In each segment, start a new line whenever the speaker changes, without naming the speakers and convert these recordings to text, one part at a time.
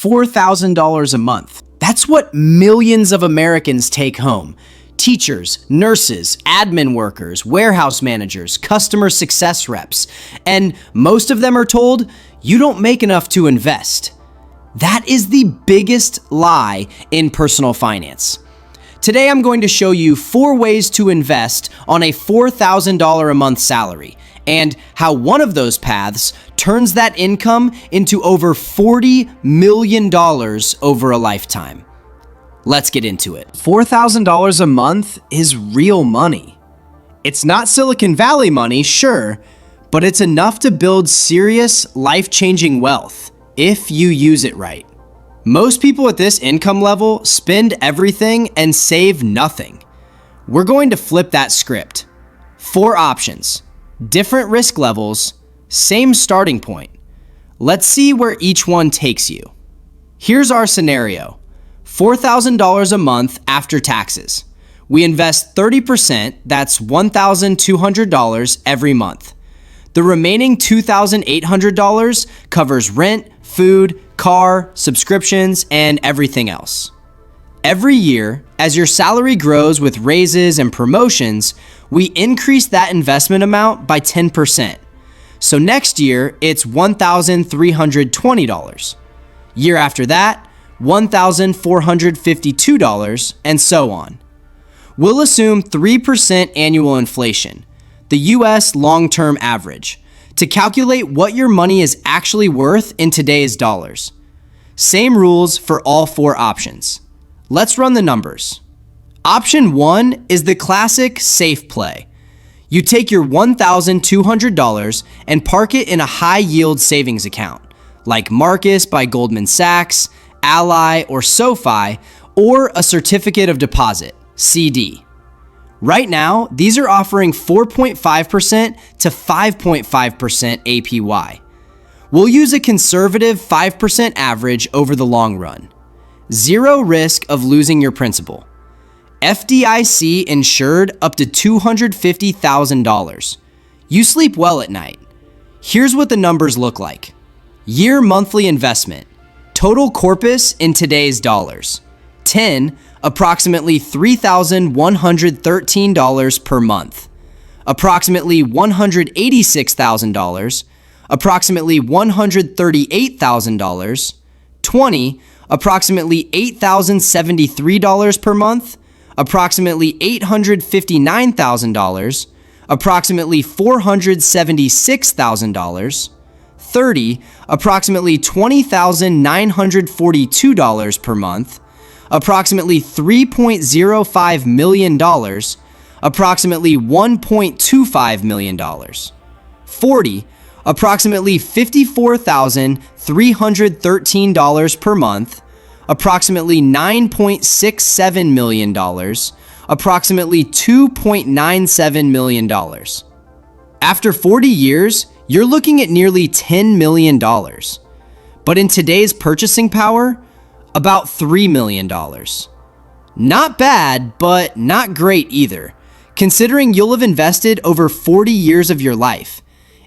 $4,000 a month. That's what millions of Americans take home. Teachers, nurses, admin workers, warehouse managers, customer success reps, and most of them are told, you don't make enough to invest. That is the biggest lie in personal finance. Today I'm going to show you 4 ways to invest on a $4,000 a month salary, and how one of those paths turns that income into over $40 million over a lifetime. Let's get into it. $4,000 a month is real money. It's not Silicon Valley money, sure, but it's enough to build serious, life-changing wealth if you use it right. Most people at this income level spend everything and save nothing. We're going to flip that script. 4 options, different risk levels, same starting point. Let's see where each one takes you. Here's our scenario. $4,000 a month after taxes. We invest 30%, that's $1,200 every month. The remaining $2,800 covers rent, food, car, subscriptions, and everything else. Every year, as your salary grows with raises and promotions, we increase that investment amount by 10%. So next year, it's $1,320. Year after that, $1,452, and so on. We'll assume 3% annual inflation, the US long-term average, to calculate what your money is actually worth in today's dollars. Same rules for all 4 options. Let's run the numbers. Option 1 is the classic safe play. You take your $1,200 and park it in a high-yield savings account, like Marcus by Goldman Sachs, Ally or SoFi, or a certificate of deposit, CD. Right now, these are offering 4.5% to 5.5% APY. We'll use a conservative 5% average over the long run. Zero risk of losing your principal. FDIC insured up to $250,000. You sleep well at night. Here's what the numbers look like. Year monthly investment. Total corpus in today's dollars. 10, approximately $3,113 per month. Approximately $186,000. Approximately $138,000. 20, approximately $8,073 per month. Approximately $859,000. Approximately $476,000. 30, approximately $20,942 per month. Approximately $3.05 million, approximately $1.25 million. 40, approximately $54,313 per month, approximately $9.67 million, approximately $2.97 million. After 40 years, you're looking at nearly $10 million. But in today's purchasing power, about $3 million. Not bad, but not great either, considering you'll have invested over 40 years of your life.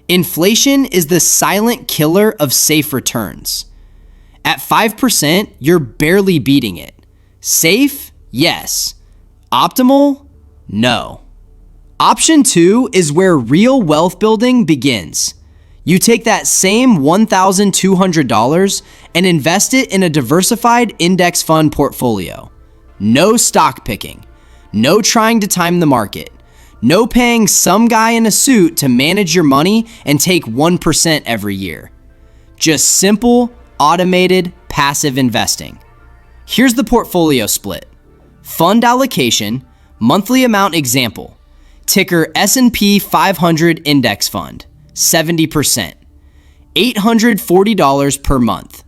Inflation is the silent killer of safe returns. At 5%, you're barely beating it. Safe? Yes. Optimal? No. Option 2 is where real wealth building begins. You take that same $1,200 and invest it in a diversified index fund portfolio. No stock picking. No trying to time the market. No paying some guy in a suit to manage your money and take 1% every year. Just simple, automated, passive investing. Here's the portfolio split. Fund allocation, monthly amount example. Ticker S&P 500 Index Fund. 70%, $840 per month.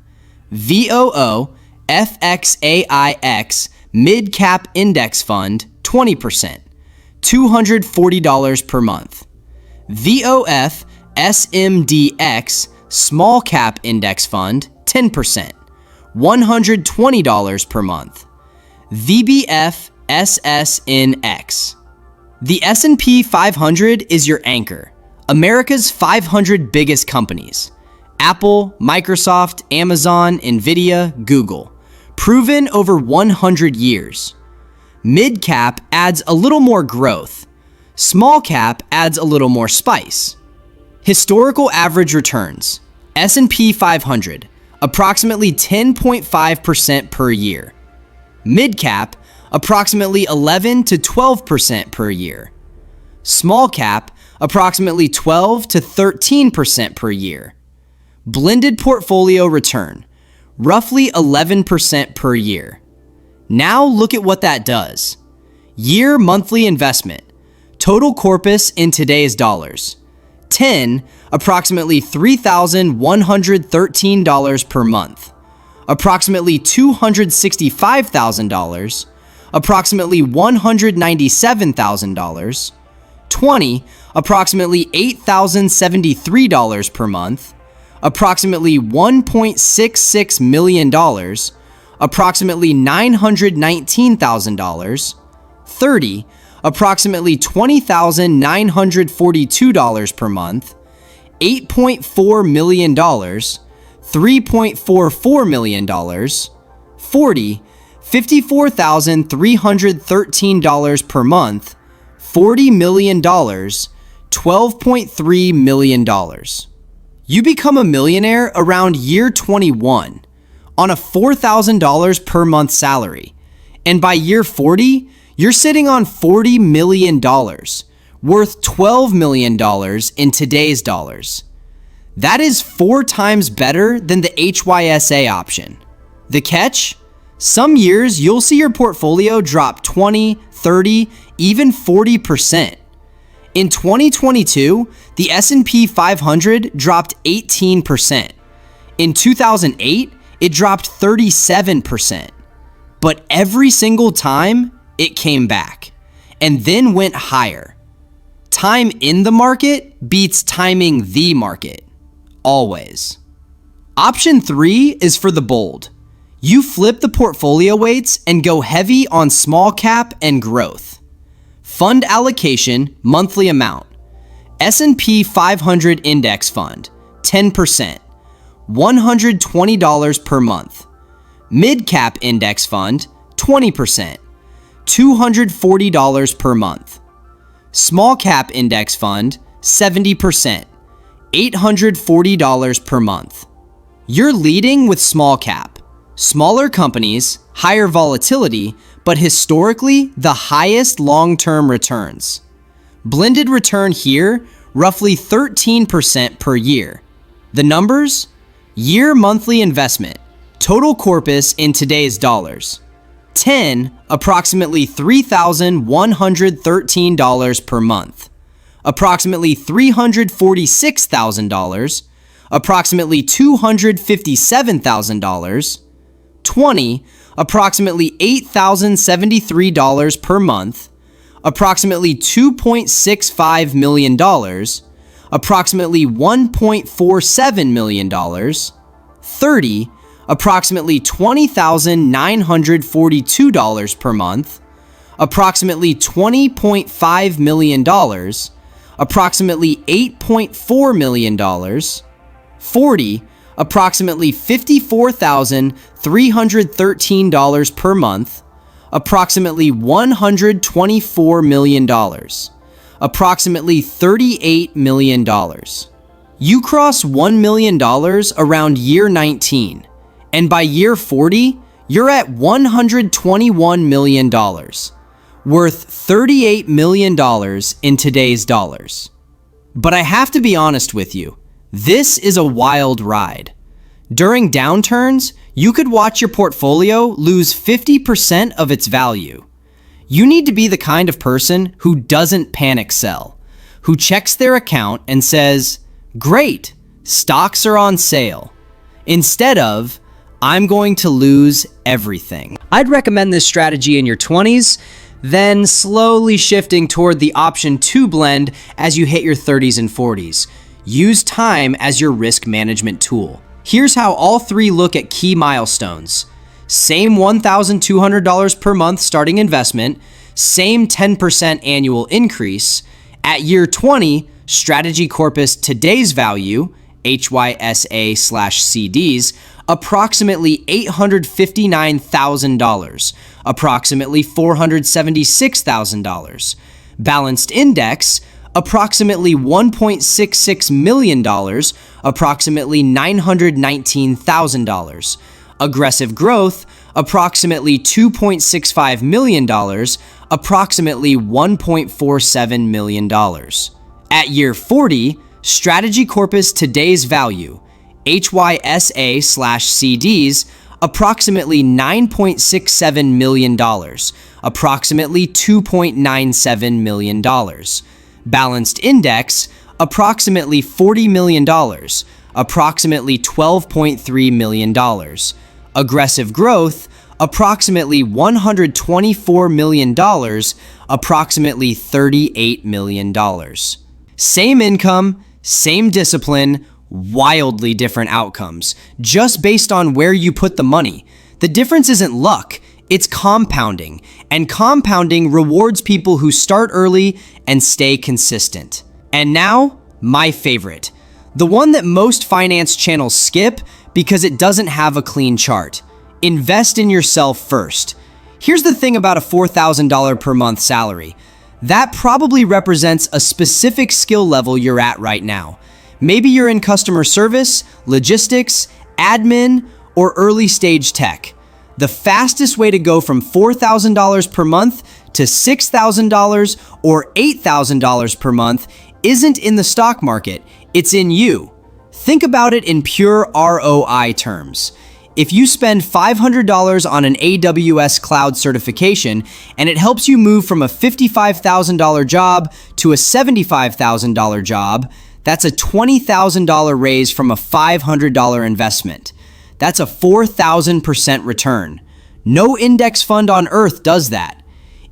VOO FXAIX Mid Cap Index Fund, 20%, $240 per month. VOF SMDX Small Cap Index Fund, 10%, $120 per month. VBF SSNX. The S&P 500 is your anchor. America's 500 biggest companies. Apple, Microsoft, Amazon, Nvidia, Google. Proven over 100 years. Mid cap adds a little more growth. Small cap adds a little more spice. Historical average returns. S&P 500, approximately 10.5% per year. Mid cap, approximately 11 to 12% per year. Small cap, approximately 12 to 13% per year. Blended portfolio return, roughly 11% per year. Now look at what that does. Year monthly investment, total corpus in today's dollars. 10, approximately $3,113 per month. Approximately $265,000, approximately $197,000. 20, approximately $8,073 per month. Approximately $1.66 million, approximately $919,000, 30, approximately $20,942 per month, $8.4 million, $3.44 million, 40, $54,313 per month, $40 million, $12.3 million. You become a millionaire around year 21 on a $4,000 per month salary. And by year 40, you're sitting on $40 million, worth $12 million in today's dollars. That is 4 times better than the HYSA option. The catch? Some years you'll see your portfolio drop 20, 30, even 40%. In 2022, the S&P 500 dropped 18%. In 2008, it dropped 37%. But every single time, it came back and then went higher. Time in the market beats timing the market. Always. Option 3 is for the bold. You flip the portfolio weights and go heavy on small cap and growth. Fund allocation, monthly amount. S&P 500 Index Fund, 10%, $120 per month. Mid-Cap Index Fund, 20%, $240 per month. Small Cap Index Fund, 70%, $840 per month. You're leading with small cap. Smaller companies, higher volatility, but historically the highest long-term returns. Blended return here, roughly 13% per year. The numbers? Year monthly investment, total corpus in today's dollars. 10, approximately $3,113 per month. Approximately $346,000, approximately $257,000. 20, approximately $8,073 per month, approximately $2.65 million, approximately $1.47 million, 30, approximately $20,942 per month, approximately $20.5 million, approximately $8.4 million, 40, approximately $54,313 per month, approximately $124 million, approximately $38 million. You cross $1 million around year 19, and by year 40, you're at $121 million, worth $38 million in today's dollars. But I have to be honest with you, this is a wild ride. During downturns, you could watch your portfolio lose 50% of its value. You need to be the kind of person who doesn't panic sell, who checks their account and says, "Great, stocks are on sale," instead of, "I'm going to lose everything." I'd recommend this strategy in your 20s, then slowly shifting toward the option 2 blend as you hit your 30s and 40s. Use time as your risk management tool. Here's how all 3 look at key milestones. Same $1,200 per month starting investment, same 10% annual increase. At year 20, strategy corpus today's value, HYSA/CDs, approximately $859,000, approximately $476,000. Balanced Index, approximately $1.66 million, approximately $919,000. Aggressive Growth, approximately $2.65 million, approximately $1.47 million. At year 40, Strategy Corpus Today's Value, HYSA/CDs, approximately $9.67 million, approximately $2.97 million. Balanced Index, approximately $40 million, approximately $12.3 million. Aggressive Growth, approximately $124 million, approximately $38 million. Same income, same discipline, wildly different outcomes, just based on where you put the money. The difference isn't luck, it's compounding, and compounding rewards people who start early and stay consistent. And now, my favorite, the one that most finance channels skip because it doesn't have a clean chart. Invest in yourself first. Here's the thing about a $4,000 per month salary. That probably represents a specific skill level you're at right now. Maybe you're in customer service, logistics, admin, or early stage tech. The fastest way to go from $4,000 per month to $6,000 or $8,000 per month isn't in the stock market, it's in you. Think about it in pure ROI terms. If you spend $500 on an AWS cloud certification and it helps you move from a $55,000 job to a $75,000 job, that's a $20,000 raise from a $500 investment. That's a 4,000% return. No index fund on earth does that.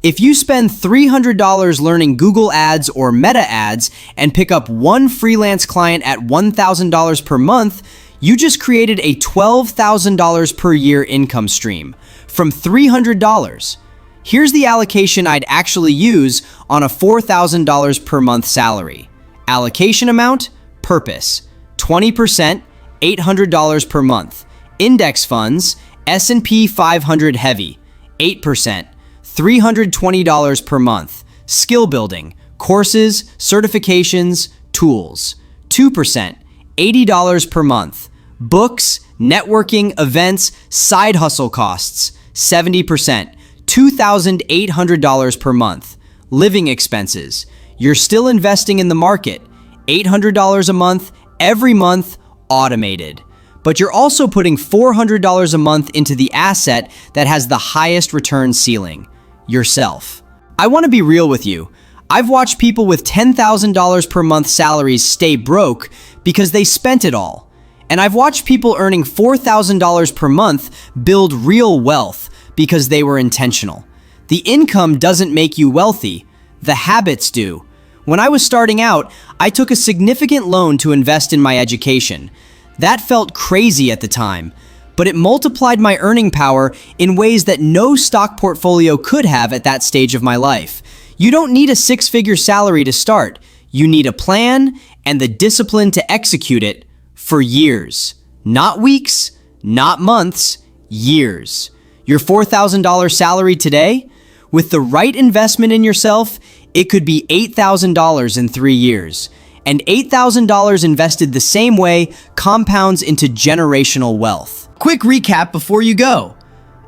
If you spend $300 learning Google Ads or Meta Ads and pick up one freelance client at $1,000 per month, you just created a $12,000 per year income stream from $300. Here's the allocation I'd actually use on a $4,000 per month salary. Allocation amount, purpose, 20%, $800 per month. Index funds, S&P 500 heavy, 8%, $320 per month. Skill building, courses, certifications, tools, 2%, $80 per month. Books, networking, events, side hustle costs, 70%, $2,800 per month. Living expenses, you're still investing in the market, $800 a month, every month, automated. But you're also putting $400 a month into the asset that has the highest return ceiling, yourself. I want to be real with you. I've watched people with $10,000 per month salaries stay broke because they spent it all. And I've watched people earning $4,000 per month build real wealth because they were intentional. The income doesn't make you wealthy, the habits do. When I was starting out, I took a significant loan to invest in my education. That felt crazy at the time, but it multiplied my earning power in ways that no stock portfolio could have at that stage of my life. You don't need a six-figure salary to start. You need a plan and the discipline to execute it for years. Not weeks, not months, years. Your $4,000 salary today? With the right investment in yourself, it could be $8,000 in 3 years. And $8,000 invested the same way compounds into generational wealth. Quick recap before you go.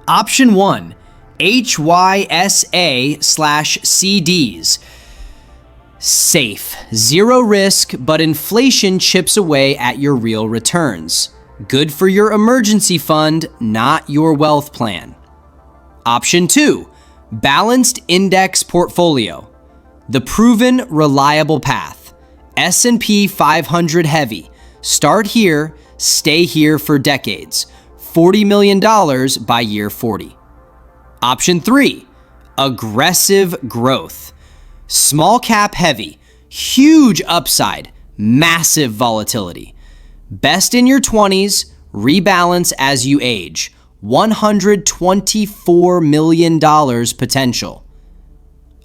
Option 1, HYSA/CDs. Safe, zero risk, but inflation chips away at your real returns. Good for your emergency fund, not your wealth plan. Option 2, Balanced Index Portfolio. The proven, reliable path. S&P 500 heavy. Start here, stay here for decades. $40 million by year 40. Option 3, Aggressive Growth. Small cap heavy, huge upside, massive volatility. Best in your 20s, rebalance as you age. $124 million potential.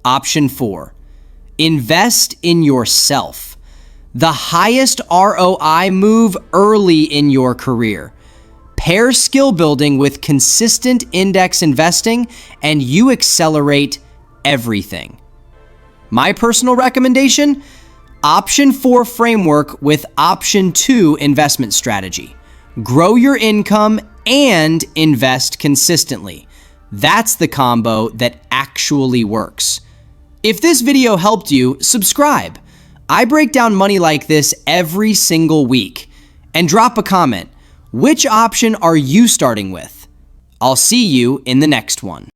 Option 4, Invest in yourself. The highest ROI move early in your career. Pair skill building with consistent index investing, and you accelerate everything. My personal recommendation: Option 4 framework with Option 2 investment strategy. Grow your income and invest consistently. That's the combo that actually works. If this video helped you, subscribe. I break down money like this every single week. And drop a comment. Which option are you starting with? I'll see you in the next one.